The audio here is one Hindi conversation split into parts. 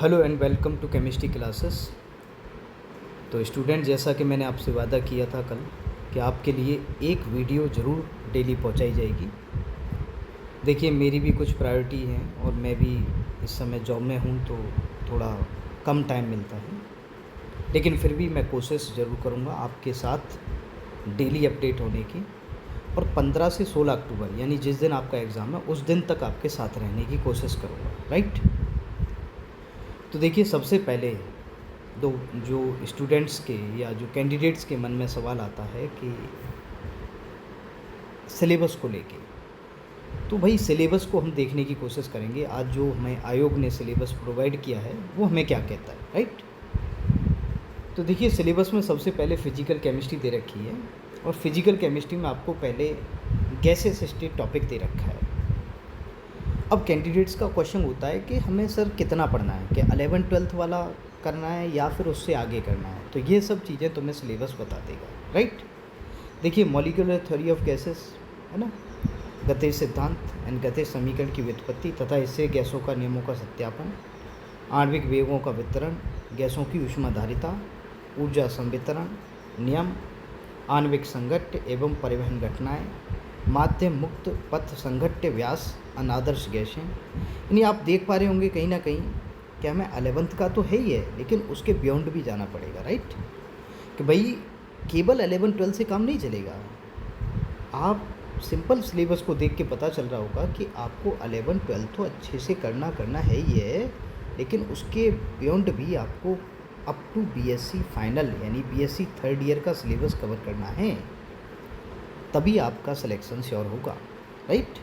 Hello and welcome to chemistry classes. तो स्टूडेंट, जैसा कि मैंने आपसे वादा किया था कल कि आपके लिए एक वीडियो ज़रूर डेली पहुंचाई जाएगी। देखिए, मेरी भी कुछ प्रायोरिटी है और मैं भी इस समय जॉब में हूं, तो थोड़ा कम टाइम मिलता है, लेकिन फिर भी मैं कोशिश ज़रूर करूंगा आपके साथ डेली अपडेट होने की। और 15 से 16 अक्टूबर यानी जिस दिन आपका एग्ज़ाम है उस दिन तक आपके साथ रहने की कोशिश करूँगा, राइट। तो देखिए, सबसे पहले दो जो स्टूडेंट्स के या जो कैंडिडेट्स के मन में सवाल आता है कि सिलेबस को लेके, तो भाई सिलेबस को हम देखने की कोशिश करेंगे। आज जो हमें आयोग ने सिलेबस प्रोवाइड किया है वो हमें क्या कहता है, राइट। तो देखिए, सिलेबस में सबसे पहले फिजिकल केमिस्ट्री दे रखी है और फिजिकल केमिस्ट्री में आपको पहले गैसेस स्टेट टॉपिक दे रखा है। अब कैंडिडेट्स का क्वेश्चन होता है कि हमें सर कितना पढ़ना है, कि 11th-12th वाला करना है या फिर उससे आगे करना है। तो ये सब चीज़ें तुम्हें सिलेबस बता देगा, राइट। देखिए, मॉलिक्यूलर थ्योरी ऑफ गैसेस है ना, गतिज सिद्धांत एंड गतिज समीकरण की व्युत्पत्ति तथा इससे गैसों का नियमों का सत्यापन, आणविक वेगों का वितरण, गैसों की ऊष्माधारिता, ऊर्जा संवितरण नियम, आणविक संघट्य एवं परिवहन घटनाएं, माध्यम मुक्त पथ संघट्य व्यास, अनादर्श गैसें। यानी आप देख पा रहे होंगे कहीं ना कहीं कि हमें 11th का तो है ही है, लेकिन उसके बियॉन्ड भी जाना पड़ेगा, राइट। कि भाई केवल 11-12 से काम नहीं चलेगा। आप सिंपल सिलेबस को देख के पता चल रहा होगा कि आपको 11-12 तो अच्छे से करना है ही है, लेकिन उसके बियॉन्ड भी आपको अप टू बीएससी फाइनल यानी बीएससी थर्ड ईयर का सिलेबस कवर करना है, तभी आपका सिलेक्शन श्योर होगा, राइट।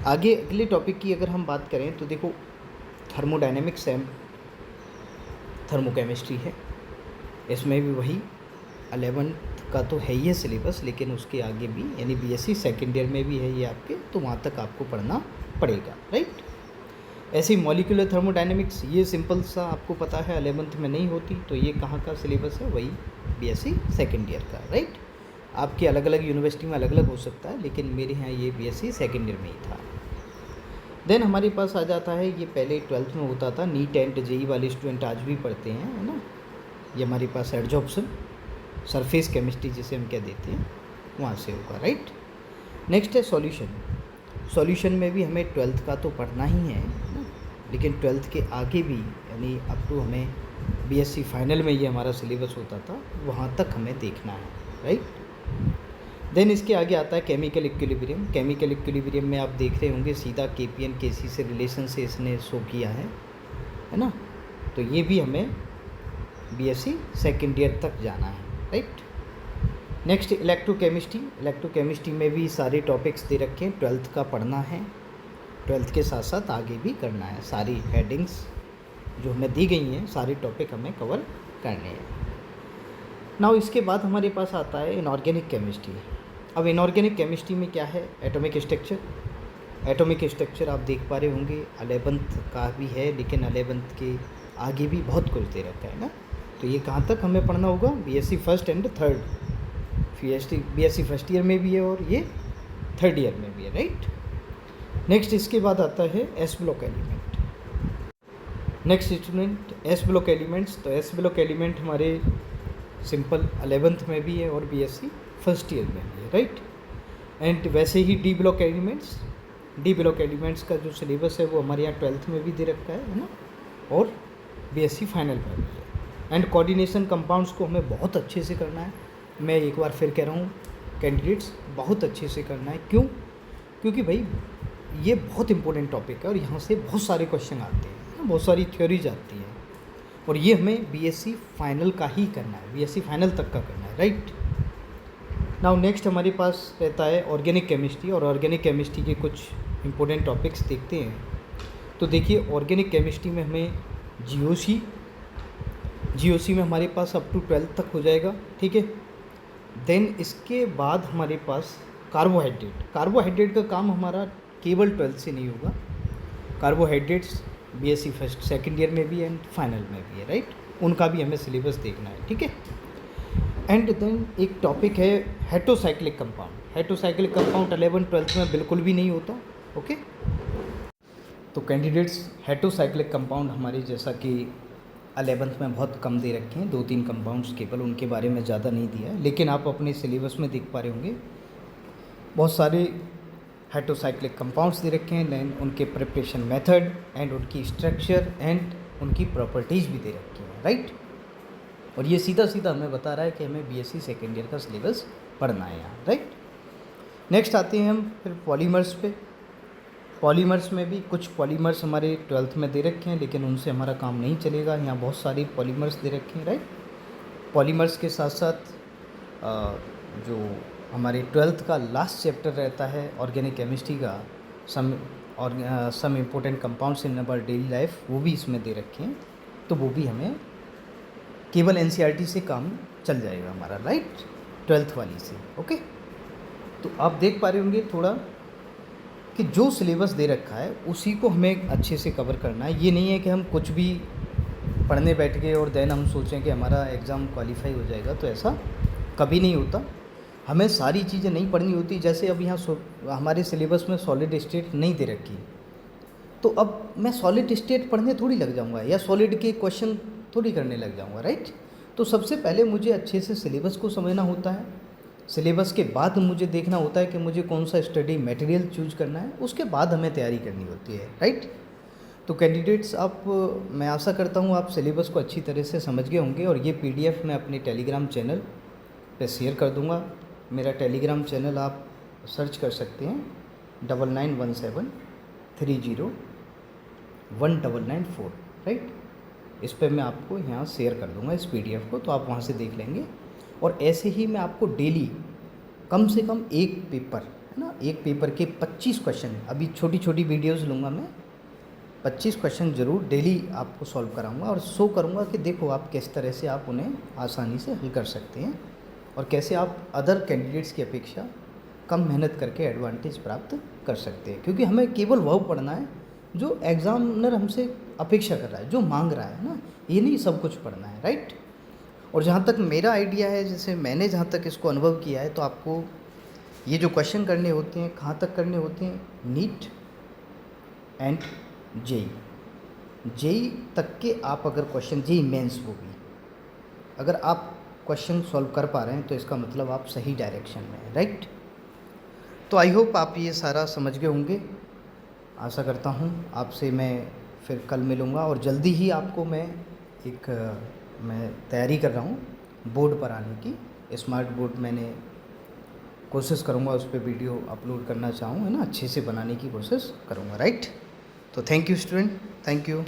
आगे अगले टॉपिक की अगर हम बात करें तो देखो, थर्मोडायनेमिक्स एंड थर्मोकेमिस्ट्री है। इसमें भी वही 11th का तो है ही है सिलेबस, लेकिन उसके आगे भी यानी बीएससी सेकेंड ईयर में भी है ये आपके, तो वहाँ तक आपको पढ़ना पड़ेगा, राइट। ऐसे ही मॉलिक्यूलर थर्मोडायनेमिक्स, ये सिंपल सा आपको पता है 11th में नहीं होती, तो ये कहाँ का सिलेबस है, वही बीएससी सेकेंड ईयर का, राइट। आपकी अलग अलग यूनिवर्सिटी में अलग अलग हो सकता है, लेकिन मेरे यहाँ ये बीएससी सेकेंड ईयर में ही था। देन हमारे पास आ जाता है, ये पहले 12th में होता था, नीट एंड जेई वाले स्टूडेंट आज भी पढ़ते हैं, है ना। ये हमारे पास एडजॉर्प्शन सरफेस केमिस्ट्री जिसे हम कह देते हैं, वहाँ से होगा, राइट। नेक्स्ट है सॉल्यूशन। सॉल्यूशन में भी हमें 12th का तो पढ़ना ही है ना, लेकिन 12th के आगे भी यानी अप टू हमें बीएससी फाइनल में ये हमारा सिलेबस होता था, वहाँ तक हमें देखना है, राइट। देन इसके आगे आता है केमिकल इक्विलिब्रियम। केमिकल इक्विलिब्रियम में आप देख रहे होंगे सीधा केपीएन केसी से रिलेशन से इसने शो किया है ना। तो ये भी हमें बीएससी सेकेंड ईयर तक जाना है, राइट। Next electrochemistry. इलेक्ट्रोकेमिस्ट्री में भी सारे टॉपिक्स दे रखे हैं, 12th का पढ़ना है, 12th के साथ साथ आगे भी करना है। सारी हेडिंग्स जो हमें दी गई हैं, सारे टॉपिक हमें कवर करने हैं। नाउ इसके बाद हमारे पास आता है इनऑर्गेनिक केमिस्ट्री। अब इनऑर्गेनिक केमिस्ट्री में क्या है, एटॉमिक स्ट्रक्चर। एटॉमिक स्ट्रक्चर आप देख पा रहे होंगे 11th का भी है, लेकिन 11th के आगे भी बहुत कुछ दे रखा है ना। तो ये कहाँ तक हमें पढ़ना होगा, BSc first and third, BSc first year में भी है और ये थर्ड ईयर में भी है, राइट। नेक्स्ट इसके बाद आता है S block element. Next student, S block elements. तो एस ब्लॉक एलिमेंट हमारे सिंपल 11th में भी है और बीएससी फर्स्ट ईयर में भी है, राइट। एंड वैसे ही D block elements. D block elements का जो सिलेबस है वो हमारे यहाँ 12th में भी दे रखा है ना, और बीएससी फाइनल में भी है। एंड कोऑर्डिनेशन कंपाउंड्स को हमें बहुत अच्छे से करना है। मैं एक बार फिर कह रहा हूँ कैंडिडेट्स, बहुत अच्छे से करना है। क्यों? क्योंकि भाई ये बहुत इंपॉर्टेंट टॉपिक है और यहाँ से बहुत सारे क्वेश्चन आते हैं, बहुत सारी थ्योरीज आती हैं, और ये हमें बीएससी फाइनल का ही करना है, बीएससी फाइनल तक का करना है, राइट। नाउ नेक्स्ट हमारे पास रहता है ऑर्गेनिक केमिस्ट्री, और ऑर्गेनिक केमिस्ट्री के कुछ इंपॉर्टेंट टॉपिक्स देखते हैं। तो देखिए, ऑर्गेनिक केमिस्ट्री में हमें जीओसी में हमारे पास अप टू 12th तक हो जाएगा, ठीक है। देन इसके बाद हमारे पास कार्बोहाइड्रेट। कार्बोहाइड्रेट का काम हमारा केवल 12th से नहीं होगा। Carbohydrates BSc first second year में भी एंड फाइनल में भी है, राइट। उनका भी हमें सिलेबस देखना है, ठीक है। एंड देन एक टॉपिक है heterocyclic compound. Heterocyclic compound 11-12th में बिल्कुल भी नहीं होता, ओके। तो कैंडिडेट्स हेटेरोसाइक्लिक कंपाउंड हमारे जैसा कि 11th में बहुत कम दे रखे हैं, 2-3 कंपाउंड्स केवल, उनके बारे में ज़्यादा नहीं दिया है, लेकिन आप अपने सिलेबस में देख पा रहे होंगे बहुत सारे हेटेरोसाइक्लिक कंपाउंड्स दे रखे हैं, देन उनके प्रिपरेशन मेथड एंड उनकी स्ट्रक्चर एंड उनकी प्रॉपर्टीज़ भी दे रखी हैं, राइट। और ये सीधा सीधा हमें बता रहा है कि हमें बीएससी सेकेंड ईयर का सिलेबस पढ़ना है यहाँ, राइट। नेक्स्ट आते हैं हम फिर पॉलीमर्स पे। पॉलीमर्स में भी कुछ पॉलीमर्स हमारे 12th में दे रखे हैं, लेकिन उनसे हमारा काम नहीं चलेगा। यहाँ बहुत सारी पॉलीमर्स दे रखे हैं, राइट। पॉलीमर्स के साथ साथ जो हमारे 12th का लास्ट चैप्टर रहता है ऑर्गेनिक केमिस्ट्री का, some important compounds in our daily life, वो भी इसमें दे रखे हैं। तो वो भी हमें केवल एनसीईआरटी से काम चल जाएगा हमारा, राइट, 12th वाली से। ओके, तो आप देख पा रहे होंगे थोड़ा कि जो सिलेबस दे रखा है उसी को हमें अच्छे से कवर करना है। ये नहीं है कि हम कुछ भी पढ़ने बैठ गए और देन हम सोचें कि हमारा एग्ज़ाम क्वालिफाई हो जाएगा, तो ऐसा कभी नहीं होता। हमें सारी चीज़ें नहीं पढ़नी होती। जैसे अब यहाँ हमारे सिलेबस में सॉलिड स्टेट नहीं दे रखी, तो अब मैं सॉलिड स्टेट पढ़ने थोड़ी लग जाऊँगा या सॉलिड के क्वेश्चन थोड़ी करने लग जाऊँगा, राइट। तो सबसे पहले मुझे अच्छे से सिलेबस को समझना होता है। सिलेबस के बाद मुझे देखना होता है कि मुझे कौन सा स्टडी मटेरियल चूज करना है, उसके बाद हमें तैयारी करनी होती है, राइट। तो कैंडिडेट्स, मैं आशा करता हूँ आप सिलेबस को अच्छी तरह से समझ गए होंगे। और ये पीडीएफ मैं अपने टेलीग्राम चैनल पे शेयर कर दूँगा। मेरा टेलीग्राम चैनल आप सर्च कर सकते हैं 9917301994, राइट। इस पर मैं आपको यहाँ शेयर कर दूँगा इस पीडीएफ को, तो आप वहाँ से देख लेंगे। और ऐसे ही मैं आपको डेली कम से कम एक पेपर, है ना, एक पेपर के 25 क्वेश्चन, अभी छोटी छोटी वीडियोस लूँगा मैं, 25 क्वेश्चन ज़रूर डेली आपको सॉल्व कराऊंगा और शो करूंगा कि देखो आप किस तरह से आप उन्हें आसानी से हल कर सकते हैं और कैसे आप अदर कैंडिडेट्स की अपेक्षा कम मेहनत करके एडवांटेज प्राप्त कर सकते हैं। क्योंकि हमें केवल वह पढ़ना है जो एग्ज़ामिनर हमसे अपेक्षा कर रहा है, जो मांग रहा है ना, ये नहीं सब कुछ पढ़ना है, राइट। और जहाँ तक मेरा आइडिया है, जैसे मैंने जहाँ तक इसको अनुभव किया है, तो आपको ये जो क्वेश्चन करने होते हैं कहाँ तक करने होते हैं, नीट एंड जेई तक के आप अगर क्वेश्चन, जेई मेंस वो भी अगर आप क्वेश्चन सॉल्व कर पा रहे हैं तो इसका मतलब आप सही डायरेक्शन में हैं, राइट। तो आई होप आप ये सारा समझ गए होंगे। आशा करता हूँ आपसे मैं फिर कल मिलूँगा और जल्दी ही आपको मैं तैयारी कर रहा हूँ बोर्ड पर आने की। स्मार्ट बोर्ड मैंने कोशिश करूँगा उस पर वीडियो अपलोड करना चाहूँ, है ना, अच्छे से बनाने की कोशिश करूँगा, राइट। तो thank you student, thank you.